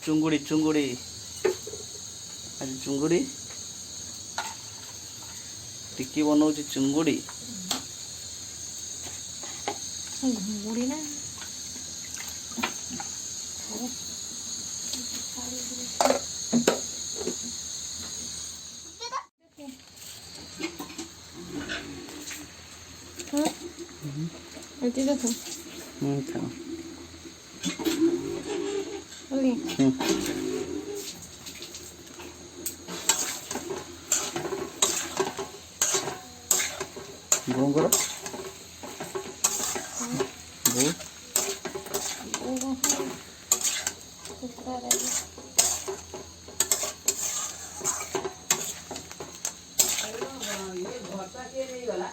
ଚୁଙ୍ଗୁଡ଼ି ଚୁଙ୍ଗୁଡ଼ି ଆଜି ଚୁଙ୍ଗୁଡ଼ି ଟିକି ବନଉଛି ଚୁଙ୍ଗୁଡ଼ି। ଘୁଙ୍ଗୁଡ଼ି ନା ଏଠି ଦେଖ ଖାଅ। ବୋଲି ବୋଉଙ୍କର ବୋଉ ଘରଟା କିଏ ନେଇଗଲା?